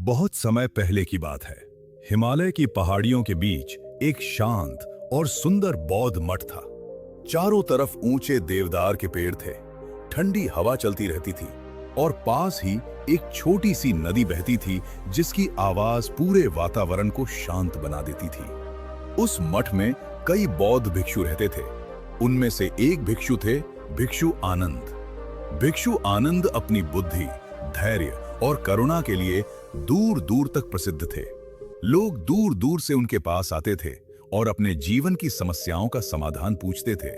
बहुत समय पहले की बात है। हिमालय की पहाड़ियों के बीच एक शांत और सुंदर बौद्ध मठ था। चारों तरफ ऊंचे देवदार के पेड़ थे, ठंडी हवा चलती रहती थी और पास ही एक छोटी सी नदी बहती थी जिसकी आवाज पूरे वातावरण को शांत बना देती थी। उस मठ में कई बौद्ध भिक्षु रहते थे। उनमें से एक भिक्षु थे भिक्षु आनंद। भिक्षु आनंद अपनी बुद्धि, धैर्य और करुणा के लिए दूर दूर तक प्रसिद्ध थे। लोग दूर दूर से उनके पास आते थे और अपने जीवन की समस्याओं का समाधान पूछते थे।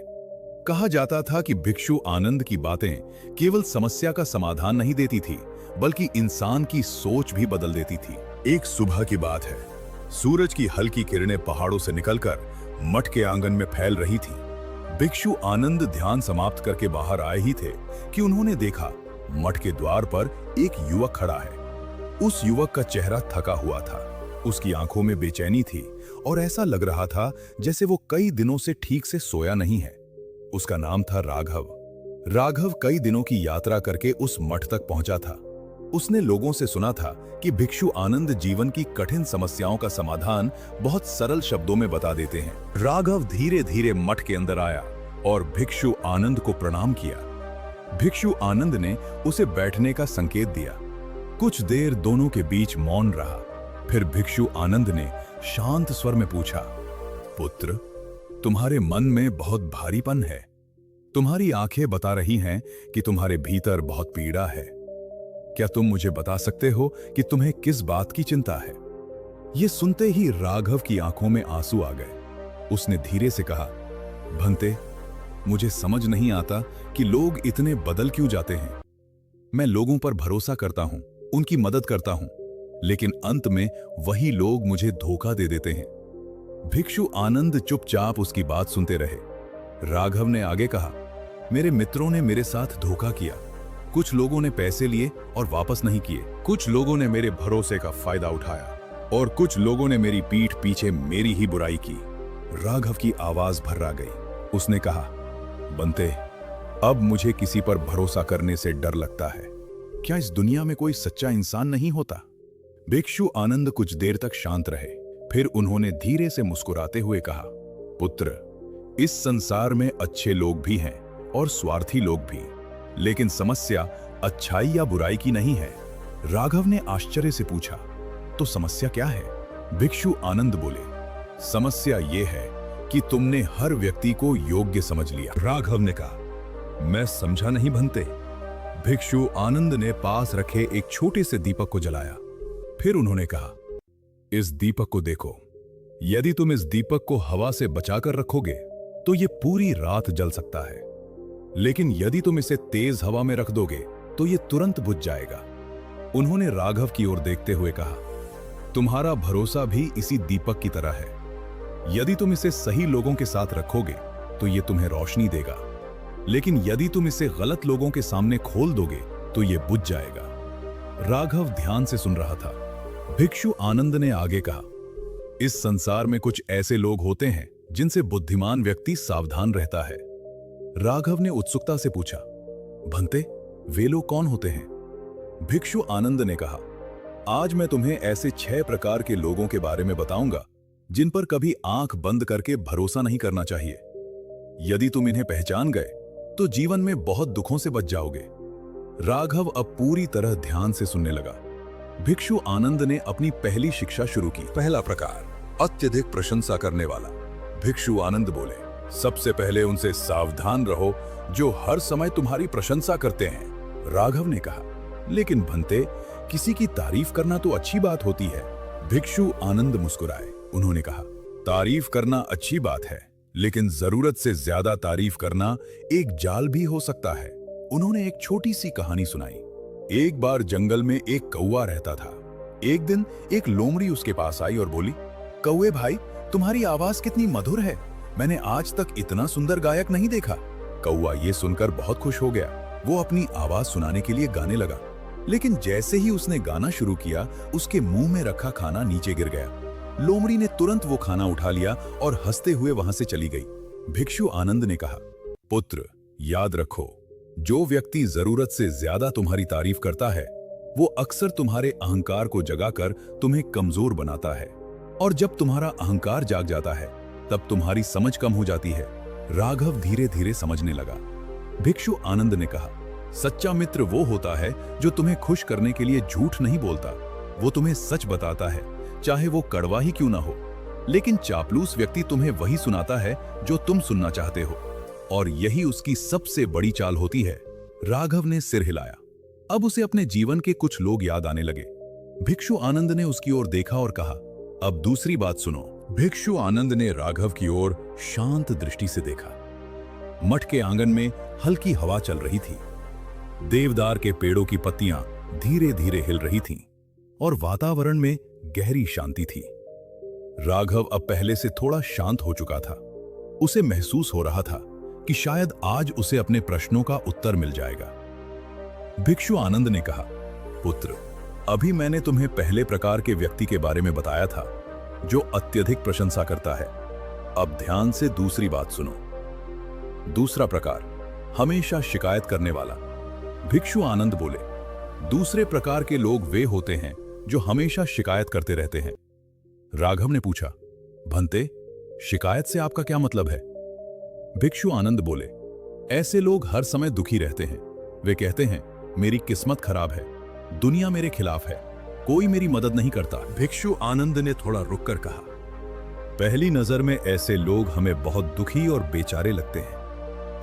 कहा जाता था कि भिक्षु आनंद की बातें केवल समस्या का समाधान नहीं देती थी, बल्कि इंसान की सोच भी बदल देती थी। एक सुबह की बात है। सूरज की हल्की किरणें पहाड़ों से निकलकर मठ के आंगन में फैल रही थी। भिक्षु आनंद ध्यान समाप्त करके बाहर आए ही थे कि उन्होंने देखा मठ के द्वार पर एक युवक खड़ा है। उस युवक का चेहरा थका हुआ था, उसकी आंखों में बेचैनी थी और ऐसा लग रहा था जैसे वो कई दिनों से ठीक से सोया नहीं है। उसका नाम था राघव। राघव कई दिनों की यात्रा करके उस मठ तक पहुंचा था। उसने लोगों से सुना था कि भिक्षु आनंद जीवन की कठिन समस्याओं का समाधान बहुत सरल शब्दों में बता देते हैं। राघव धीरे धीरे मठ के अंदर आया और भिक्षु आनंद को प्रणाम किया। भिक्षु आनंद ने उसे बैठने का संकेत दिया। कुछ देर दोनों के बीच मौन रहा। फिर भिक्षु आनंद ने शांत स्वर में पूछा, पुत्र, तुम्हारे मन में बहुत भारीपन है। तुम्हारी आंखें बता रही हैं कि तुम्हारे भीतर बहुत पीड़ा है। क्या तुम मुझे बता सकते हो कि तुम्हें किस बात की चिंता है? यह सुनते ही राघव की आंखों में आंसू आ गए। उसने धीरे से कहा, भंते, मुझे समझ नहीं आता कि लोग इतने बदल क्यों जाते हैं। मैं लोगों पर भरोसा करता हूं, उनकी मदद करता हूं, लेकिन अंत में वही लोग मुझे धोखा दे देते हैं। भिक्षु आनंद चुपचाप उसकी बात सुनते रहे। राघव ने आगे कहा, मेरे मित्रों ने मेरे साथ धोखा किया। कुछ लोगों ने पैसे लिए और वापस नहीं किए। कुछ लोगों ने मेरे भरोसे का फायदा उठाया और कुछ लोगों ने मेरी पीठ पीछे मेरी ही बुराई की। राघव की आवाज भर्रा गई। उसने कहा, बंते, अब मुझे किसी पर भरोसा करने से डर लगता है। क्या इस दुनिया में कोई सच्चा इंसान नहीं होता? भिक्षु आनंद कुछ देर तक शांत रहे। फिर उन्होंने धीरे से मुस्कुराते हुए कहा, पुत्र, इस संसार में अच्छे लोग भी हैं और स्वार्थी लोग भी, लेकिन समस्या अच्छाई या बुराई की नहीं है। राघव ने आश्चर्य से पूछा, तो समस्या क्या है? भिक्षु आनंद बोले, समस्या यह है कि तुमने हर व्यक्ति को योग्य समझ लिया। राघव ने कहा, मैं समझा नहीं भंते। भिक्षु आनंद ने पास रखे एक छोटे से दीपक को जलाया। फिर उन्होंने कहा, इस दीपक को देखो। यदि तुम इस दीपक को हवा से बचाकर रखोगे तो ये पूरी रात जल सकता है, लेकिन यदि तुम इसे तेज हवा में रख दोगे तो ये तुरंत बुझ जाएगा। उन्होंने राघव की ओर देखते हुए कहा, तुम्हारा भरोसा भी इसी दीपक की तरह है। यदि तुम इसे सही लोगों के साथ रखोगे तो ये तुम्हें रोशनी देगा, लेकिन यदि तुम इसे गलत लोगों के सामने खोल दोगे तो ये बुझ जाएगा। राघव ध्यान से सुन रहा था। भिक्षु आनंद ने आगे कहा, इस संसार में कुछ ऐसे लोग होते हैं जिनसे बुद्धिमान व्यक्ति सावधान रहता है। राघव ने उत्सुकता से पूछा, भंते, वे लोग कौन होते हैं? भिक्षु आनंद ने कहा, आज मैं तुम्हें ऐसे 6 प्रकार के लोगों के बारे में बताऊंगा जिन पर कभी आंख बंद करके भरोसा नहीं करना चाहिए। यदि तुम इन्हें पहचान गए तो जीवन में बहुत दुखों से बच जाओगे। राघव अब पूरी तरह ध्यान से सुनने लगा। भिक्षु आनंद ने अपनी पहली शिक्षा शुरू की। पहला प्रकार, अत्यधिक प्रशंसा करने वाला। भिक्षु आनंद बोले, सबसे पहले उनसे सावधान रहो जो हर समय तुम्हारी प्रशंसा करते हैं। राघव ने कहा, लेकिन भंते, किसी की तारीफ करना तो अच्छी बात होती है। भिक्षु आनंद मुस्कुराए। उन्होंने कहा, तारीफ करना अच्छी बात है, लेकिन जरूरत से ज्यादा तारीफ करना एक जाल भी हो सकता है। उन्होंने एक छोटी सी कहानी सुनाई। एक बार जंगल में एक कौवा रहता था। एक दिन एक लोमड़ी उसके पास आई और बोली, कौवे भाई, तुम्हारी आवाज कितनी मधुर है। मैंने आज तक इतना सुंदर गायक नहीं देखा। कौवा ये सुनकर बहुत खुश हो गया। वो अपनी आवाज सुनाने के लिए गाने लगा, लेकिन जैसे ही उसने गाना शुरू किया, उसके मुंह में रखा खाना नीचे गिर गया। लोमड़ी ने तुरंत वो खाना उठा लिया और हंसते हुए वहां से चली गई। भिक्षु आनंद ने कहा, पुत्र, याद रखो, जो व्यक्ति जरूरत से ज्यादा तुम्हारी तारीफ करता है वो अक्सर तुम्हारे अहंकार को जगाकर तुम्हें कमजोर बनाता है, और जब तुम्हारा अहंकार जाग जाता है तब तुम्हारी समझ कम हो जाती है। राघव धीरे धीरे समझने लगा। भिक्षु आनंद ने कहा, सच्चा मित्र वो होता है जो तुम्हें खुश करने के लिए झूठ नहीं बोलता, वो तुम्हें सच बताता है, चाहे वो कड़वा ही क्यों ना हो। लेकिन चापलूस व्यक्ति तुम्हें वही सुनाता है जो तुम सुनना चाहते हो, और यही उसकी सबसे बड़ी चाल होती है। राघव ने सिर हिलाया। अब उसे अपने जीवन के कुछ लोग याद आने लगे। भिक्षु आनंद ने उसकी ओर देखा और कहा, अब दूसरी बात सुनो। भिक्षु आनंद ने राघव की ओर शांत दृष्टि से देखा। मठ के आंगन में हल्की हवा चल रही थी। देवदार के पेड़ों की पत्तियां धीरे धीरे हिल रही थीं, और वातावरण में गहरी शांति थी। राघव अब पहले से थोड़ा शांत हो चुका था। उसे महसूस हो रहा था कि शायद आज उसे अपने प्रश्नों का उत्तर मिल जाएगा। भिक्षु आनंद ने कहा, पुत्र, अभी मैंने तुम्हें पहले प्रकार के व्यक्ति के बारे में बताया था जो अत्यधिक प्रशंसा करता है। अब ध्यान से दूसरी बात सुनो। दूसरा प्रकार, हमेशा शिकायत करने वाला। भिक्षु आनंद बोले, दूसरे प्रकार के लोग वे होते हैं जो हमेशा शिकायत करते रहते हैं। राघव ने पूछा, भंते, शिकायत से आपका क्या मतलब है? भिक्षु आनंद बोले, ऐसे लोग हर समय दुखी रहते हैं। वे कहते हैं, मेरी किस्मत खराब है, दुनिया मेरे खिलाफ है, कोई मेरी मदद नहीं करता। भिक्षु आनंद ने थोड़ा रुककर कहा, पहली नजर में ऐसे लोग हमें बहुत दुखी और बेचारे लगते हैं।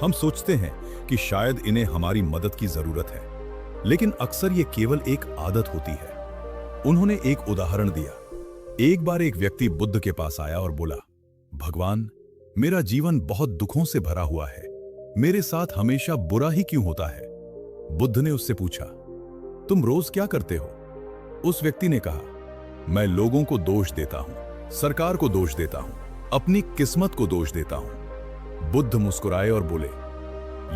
हम सोचते हैं कि शायद इन्हें हमारी मदद की जरूरत है, लेकिन अक्सर ये केवल एक आदत होती है। उन्होंने एक उदाहरण दिया। एक बार एक व्यक्ति बुद्ध के पास आया और बोला, भगवान, मेरा जीवन बहुत दुखों से भरा हुआ है, मेरे साथ हमेशा बुरा ही क्यों होता है? बुद्ध ने उससे पूछा, तुम रोज क्या करते हो? उस व्यक्ति ने कहा, मैं लोगों को दोष देता हूं, सरकार को दोष देता हूं, अपनी किस्मत को दोष देता हूं। बुद्ध मुस्कुराए और बोले,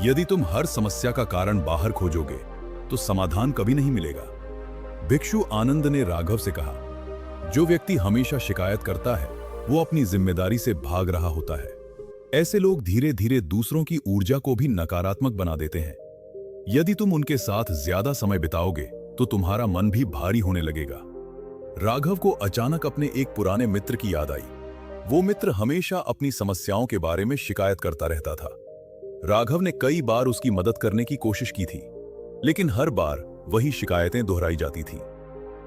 यदि तुम हर समस्या का कारण बाहर खोजोगे तो समाधान कभी नहीं मिलेगा। भिक्षु आनंद ने राघव से कहा, जो व्यक्ति हमेशा शिकायत करता है वो अपनी जिम्मेदारी से भाग रहा होता है। ऐसे लोग धीरे धीरे दूसरों की ऊर्जा को भी नकारात्मक बना देते हैं। यदि तुम उनके साथ ज्यादा समय बिताओगे तो तुम्हारा मन भी भारी होने लगेगा। राघव को अचानक अपने एक पुराने मित्र की याद आई। वो मित्र हमेशा अपनी समस्याओं के बारे में शिकायत करता रहता था। राघव ने कई बार उसकी मदद करने की कोशिश की थी, लेकिन हर बार वही शिकायतें दोहराई जाती थीं।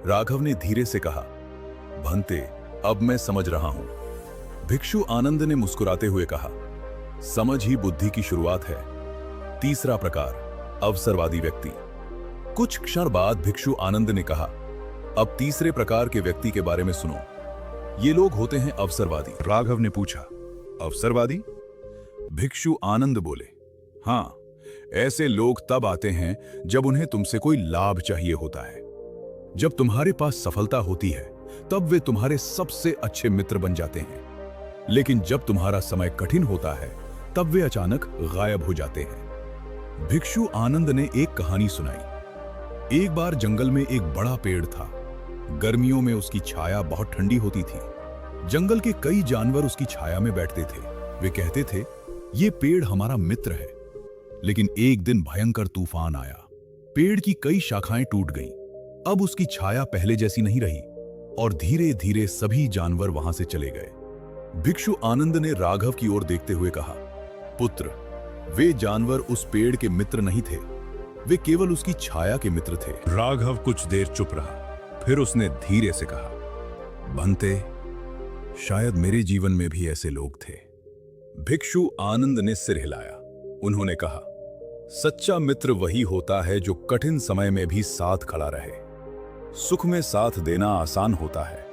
राघव ने धीरे से कहा, भंते, अब मैं समझ रहा हूं। भिक्षु आनंद ने मुस्कुराते हुए कहा, समझ ही बुद्धि की शुरुआत है। तीसरा प्रकार, अवसरवादी व्यक्ति। कुछ क्षण बाद भिक्षु आनंद ने कहा, अब तीसरे प्रकार के व्यक्ति के बारे में सुनो। ये लोग होते हैं अवसरवादी। राघव ने पूछा, अवसरवादी? भिक्षु आनंद बोले, हां, ऐसे लोग तब आते हैं जब उन्हें तुमसे कोई लाभ चाहिए होता है। जब तुम्हारे पास सफलता होती है तब वे तुम्हारे सबसे अच्छे मित्र बन जाते हैं, लेकिन जब तुम्हारा समय कठिन होता है तब वे अचानक गायब हो जाते हैं। भिक्षु आनंद ने एक कहानी सुनाई। एक बार जंगल में एक बड़ा पेड़ था। गर्मियों में उसकी छाया बहुत ठंडी होती थी। जंगल के कई जानवर उसकी छाया में बैठते थे। वे कहते थे, ये पेड़ हमारा मित्र है। लेकिन एक दिन भयंकर तूफान आया। पेड़ की कई शाखाएं टूट गईं। अब उसकी छाया पहले जैसी नहीं रही और धीरे धीरे सभी जानवर वहां से चले गए। भिक्षु आनंद ने राघव की ओर देखते हुए कहा, पुत्र, वे जानवर उस पेड़ के मित्र नहीं थे, वे केवल उसकी छाया के मित्र थे। राघव कुछ देर चुप रहा, फिर उसने धीरे से कहा, बंते, शायद मेरे जीवन में भी ऐसे लोग थे। भिक्षु आनंद ने सिर हिलाया। उन्होंने कहा, सच्चा मित्र वही होता है जो कठिन समय में भी साथ खड़ा रहे। सुख में साथ देना आसान होता है,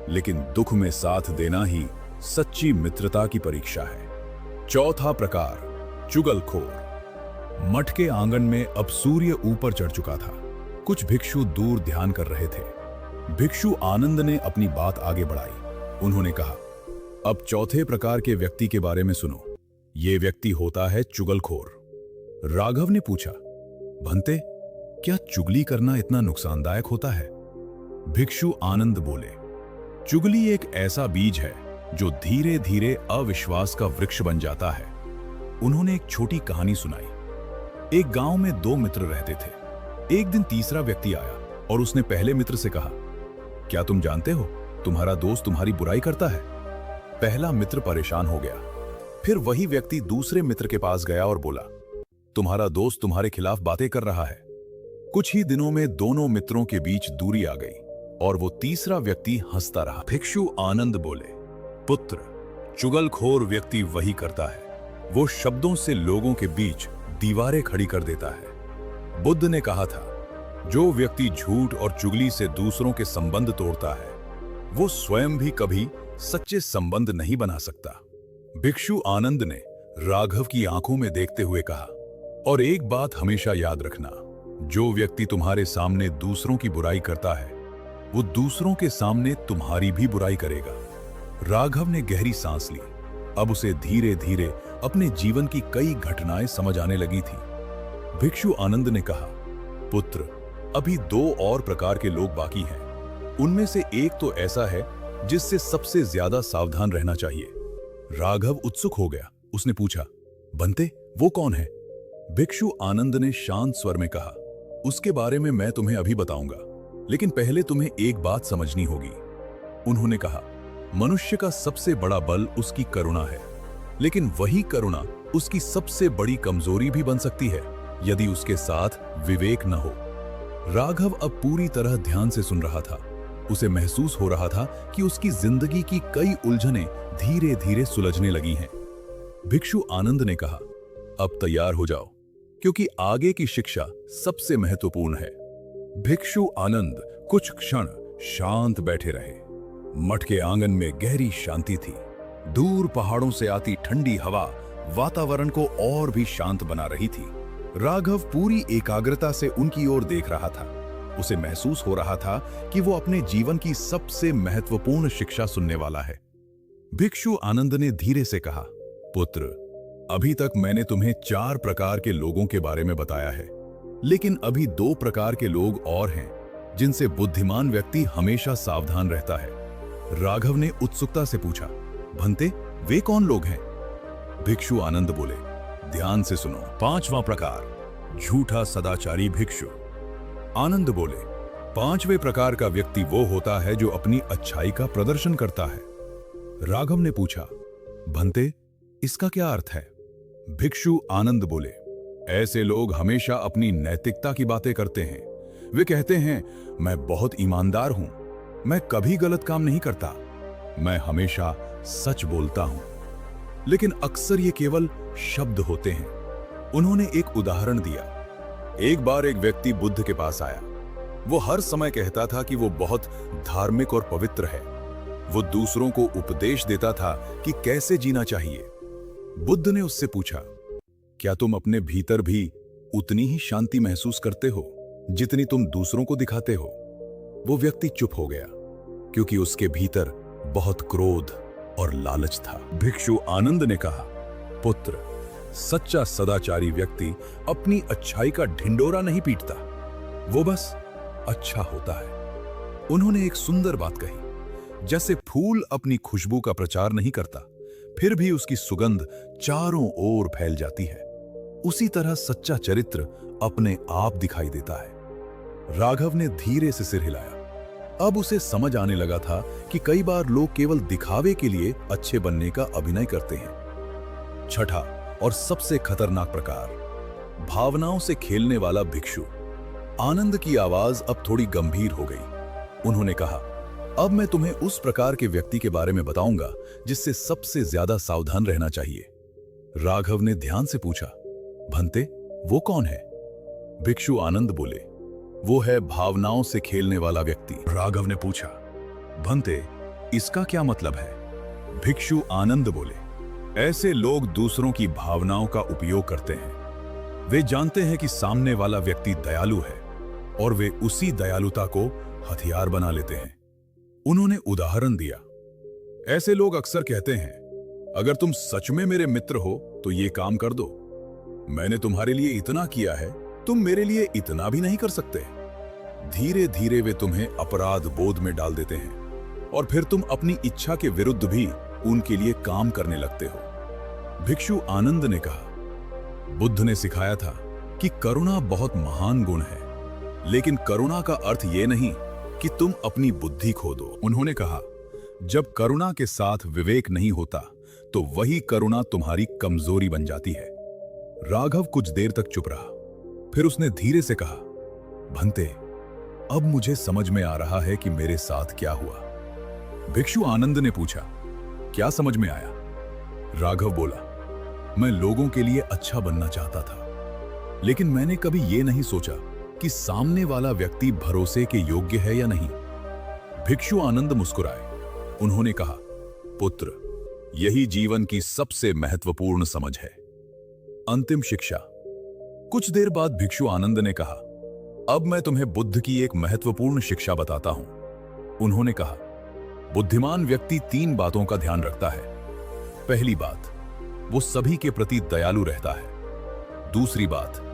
लेकिन दुख में साथ देना ही सच्ची मित्रता की परीक्षा है। चौथा प्रकार, चुगलखोर। मठ के आंगन में अब सूर्य ऊपर चढ़ चुका था। कुछ भिक्षु दूर ध्यान कर रहे थे। भिक्षु आनंद ने अपनी बात आगे बढ़ाई। उन्होंने कहा, अब चौथे प्रकार के व्यक्ति के बारे में सुनो। यह व्यक्ति होता है चुगलखोर। राघव ने पूछा, भंते, क्या चुगली करना इतना नुकसानदायक होता है? भिक्षु आनंद बोले, चुगली एक ऐसा बीज है जो धीरे धीरे अविश्वास का वृक्ष बन जाता है। उन्होंने एक छोटी कहानी सुनाई। एक गांव में दो मित्र रहते थे। एक दिन तीसरा व्यक्ति आया और उसने पहले मित्र से कहा, क्या तुम जानते हो तुम्हारा दोस्त तुम्हारी बुराई करता है? पहला मित्र परेशान हो गया। फिर वही व्यक्ति दूसरे मित्र के पास गया और बोला, तुम्हारा दोस्त तुम्हारे खिलाफ बातें कर रहा है। कुछ ही दिनों में दोनों मित्रों के बीच दूरी आ गई और वो तीसरा व्यक्ति हंसता रहा। भिक्षु आनंद बोले, पुत्र, चुगलखोर व्यक्ति वही करता है, वो शब्दों से लोगों के बीच दीवारें खड़ी कर देता है। बुद्ध ने कहा था, जो व्यक्ति झूठ और चुगली से दूसरों के संबंध तोड़ता है वो स्वयं भी कभी सच्चे संबंध नहीं बना सकता। भिक्षु आनंद ने राघव की आंखों में देखते हुए कहा, और एक बात हमेशा याद रखना, जो व्यक्ति तुम्हारे सामने दूसरों की बुराई करता है वो दूसरों के सामने तुम्हारी भी बुराई करेगा। राघव ने गहरी सांस ली। अब उसे धीरे धीरे अपने जीवन की कई घटनाएं समझ आने लगी थी। भिक्षु आनंद ने कहा, पुत्र, अभी दो और प्रकार के लोग बाकी हैं। उनमें से एक तो ऐसा है जिससे सबसे ज्यादा सावधान रहना चाहिए। राघव उत्सुक हो गया। उसने पूछा, बंते, वो कौन है? भिक्षु आनंद ने शांत स्वर में कहा, उसके बारे में मैं तुम्हें अभी बताऊंगा, लेकिन पहले तुम्हें एक बात समझनी होगी। उन्होंने कहा, मनुष्य का सबसे बड़ा बल उसकी करुणा है, लेकिन वही करुणा उसकी सबसे बड़ी कमजोरी भी बन सकती है यदि उसके साथ विवेक न हो। राघव अब पूरी तरह ध्यान से सुन रहा था। उसे महसूस हो रहा था कि उसकी जिंदगी की कई उलझनें धीरे धीरे सुलझने लगी हैं। भिक्षु आनंद ने कहा, अब तैयार हो जाओ, क्योंकि आगे की शिक्षा सबसे महत्वपूर्ण है। भिक्षु आनंद कुछ क्षण शांत बैठे रहे। मठ के आंगन में गहरी शांति थी। दूर पहाड़ों से आती ठंडी हवा वातावरण को और भी शांत बना रही थी। राघव पूरी एकाग्रता से उनकी ओर देख रहा था। उसे महसूस हो रहा था कि वो अपने जीवन की सबसे महत्वपूर्ण शिक्षा सुनने वाला है। भिक्षु आनंद ने धीरे से कहा, पुत्र, अभी तक मैंने तुम्हें 4 प्रकार के लोगों के बारे में बताया है, लेकिन अभी 2 प्रकार के लोग और हैं जिनसे बुद्धिमान व्यक्ति हमेशा सावधान रहता है। राघव ने उत्सुकता से पूछा, भंते, वे कौन लोग हैं? भिक्षु आनंद बोले, ध्यान से सुनो। 5वां प्रकार, झूठा सदाचारी भिक्षु। आनंद बोले, 5वें प्रकार का व्यक्ति वो होता है जो अपनी अच्छाई का प्रदर्शन करता है। राघव ने पूछा, भंते, इसका क्या अर्थ है? भिक्षु आनंद बोले, ऐसे लोग हमेशा अपनी नैतिकता की बातें करते हैं। वे कहते हैं, मैं बहुत ईमानदार हूं, मैं कभी गलत काम नहीं करता, मैं हमेशा सच बोलता हूं। लेकिन अक्सर ये केवल शब्द होते हैं। उन्होंने एक उदाहरण दिया। एक बार एक व्यक्ति बुद्ध के पास आया। वो हर समय कहता था कि वो बहुत धार्मिक और पवित्र है। वो दूसरों को उपदेश देता था कि कैसे जीना चाहिए। बुद्ध ने उससे पूछा, क्या तुम अपने भीतर भी उतनी ही शांति महसूस करते हो जितनी तुम दूसरों को दिखाते हो? वो व्यक्ति चुप हो गया, क्योंकि उसके भीतर बहुत क्रोध और लालच था। भिक्षु आनंद ने कहा, पुत्र, सच्चा सदाचारी व्यक्ति अपनी अच्छाई का ढिंडोरा नहीं पीटता, वो बस अच्छा होता है। उन्होंने एक सुंदर बात कही, जैसे फूल अपनी खुशबू का प्रचार नहीं करता, फिर भी उसकी सुगंध चारों ओर फैल जाती है, उसी तरह सच्चा चरित्र अपने आप दिखाई देता है। राघव ने धीरे से सिर हिलाया। अब उसे समझ आने लगा था कि कई बार लोग केवल दिखावे के लिए अच्छे बनने का अभिनय करते हैं। छठा और सबसे खतरनाक प्रकार, भावनाओं से खेलने वाला भिक्षु। आनंद की आवाज अब थोड़ी गंभीर हो गई। उन्होंने कहा, अब मैं तुम्हें उस प्रकार के व्यक्ति के बारे में बताऊंगा जिससे सबसे ज्यादा सावधान रहना चाहिए। राघव ने ध्यान से पूछा, भंते, वो कौन है? भिक्षु आनंद बोले, वो है भावनाओं से खेलने वाला व्यक्ति। राघव ने पूछा, भंते, इसका क्या मतलब है? भिक्षु आनंद बोले, ऐसे लोग दूसरों की भावनाओं का उपयोग करते हैं। वे जानते हैं कि सामने वाला व्यक्ति दयालु है और वे उसी दयालुता को हथियार बना लेते हैं। उन्होंने उदाहरण दिया, ऐसे लोग अक्सर कहते हैं, अगर तुम सच में मेरे मित्र हो तो ये काम कर दो, मैंने तुम्हारे लिए इतना किया है, तुम मेरे लिए इतना भी नहीं कर सकते। धीरे धीरे वे तुम्हें अपराध बोध में डाल देते हैं और फिर तुम अपनी इच्छा के विरुद्ध भी उनके लिए काम करने लगते हो। भिक्षु आनंद ने कहा, बुद्ध ने सिखाया था कि करुणा बहुत महान गुण है, लेकिन करुणा का अर्थ ये नहीं कि तुम अपनी बुद्धि खो दो। उन्होंने कहा, जब करुणा के साथ विवेक नहीं होता तो वही करुणा तुम्हारी कमजोरी बन जाती है। राघव कुछ देर तक चुप रहा, फिर उसने धीरे से कहा, भंते, अब मुझे समझ में आ रहा है कि मेरे साथ क्या हुआ। भिक्षु आनंद ने पूछा, क्या समझ में आया? राघव बोला, मैं लोगों के लिए अच्छा बनना चाहता था, लेकिन मैंने कभी यह नहीं सोचा कि सामने वाला व्यक्ति भरोसे के योग्य है या नहीं। भिक्षु आनंद मुस्कुराए। उन्होंने कहा, पुत्र, यही जीवन की सबसे महत्वपूर्ण समझ है। अंतिम शिक्षा। कुछ देर बाद भिक्षु आनंद ने कहा, अब मैं तुम्हें बुद्ध की एक महत्वपूर्ण शिक्षा बताता हूं। उन्होंने कहा, बुद्धिमान व्यक्ति 3 बातों का ध्यान रखता है। पहली बात, वो सभी के प्रति दयालु रहता है। दूसरी बात,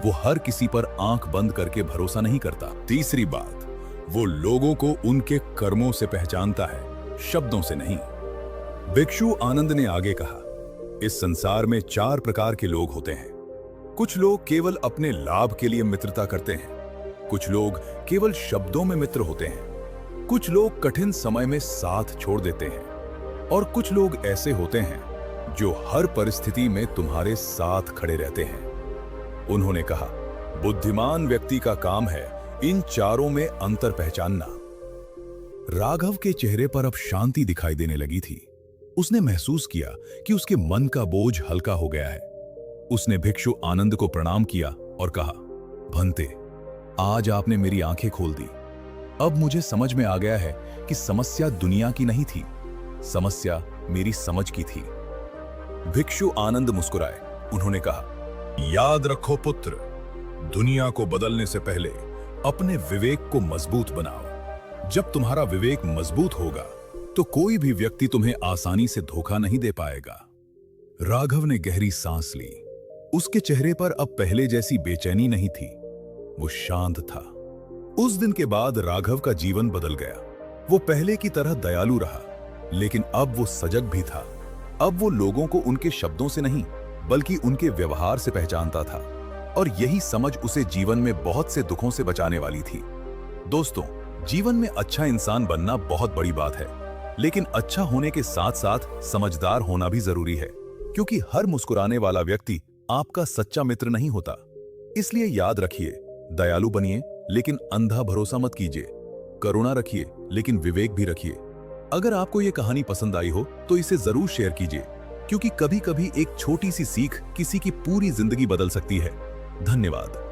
वो हर किसी पर आंख बंद करके भरोसा नहीं करता। तीसरी बात, वो लोगों को उनके कर्मों से पहचानता है, शब्दों से नहीं। भिक्षु आनंद ने आगे कहा, इस संसार में 4 प्रकार के लोग होते हैं। कुछ लोग केवल अपने लाभ के लिए मित्रता करते हैं, कुछ लोग केवल शब्दों में मित्र होते हैं, कुछ लोग कठिन समय में साथ छोड़ देते हैं, और कुछ लोग ऐसे होते हैं जो हर परिस्थिति में तुम्हारे साथ खड़े रहते हैं। उन्होंने कहा, बुद्धिमान व्यक्ति का काम है इन चारों में अंतर पहचानना। राघव के चेहरे पर अब शांति दिखाई देने लगी थी। उसने महसूस किया कि उसके मन का बोझ हल्का हो गया है। उसने भिक्षु आनंद को प्रणाम किया और कहा, भंते, आज आपने मेरी आंखें खोल दी। अब मुझे समझ में आ गया है कि समस्या दुनिया की नहीं थी, समस्या मेरी समझ की थी। भिक्षु आनंद मुस्कुराए। उन्होंने कहा, याद रखो पुत्र, दुनिया को बदलने से पहले अपने विवेक को मजबूत बनाओ। जब तुम्हारा विवेक मजबूत होगा तो कोई भी व्यक्ति तुम्हें आसानी से धोखा नहीं दे पाएगा। राघव ने गहरी सांस ली। उसके चेहरे पर अब पहले जैसी बेचैनी नहीं थी, वो शांत था। उस दिन के बाद राघव का जीवन बदल गया। वो पहले की तरह दयालु रहा, लेकिन अब वो सजग भी था। अब वो लोगों को उनके शब्दों से नहीं बल्कि उनके व्यवहार से पहचानता था, और यही समझ उसे जीवन में बहुत से दुखों से बचाने वाली थी। दोस्तों, जीवन में अच्छा इंसान बनना बहुत बड़ी बात है, लेकिन अच्छा होने के साथ साथ समझदार होना भी जरूरी है, क्योंकि हर मुस्कुराने वाला व्यक्ति आपका सच्चा मित्र नहीं होता। इसलिए याद रखिए, दयालु बनिए लेकिन अंधा भरोसा मत कीजिए, करुणा रखिए लेकिन विवेक भी रखिए। अगर आपको ये कहानी पसंद आई हो तो इसे जरूर शेयर कीजिए, क्योंकि कभी-कभी एक छोटी सी सीख किसी की पूरी जिंदगी बदल सकती है। धन्यवाद।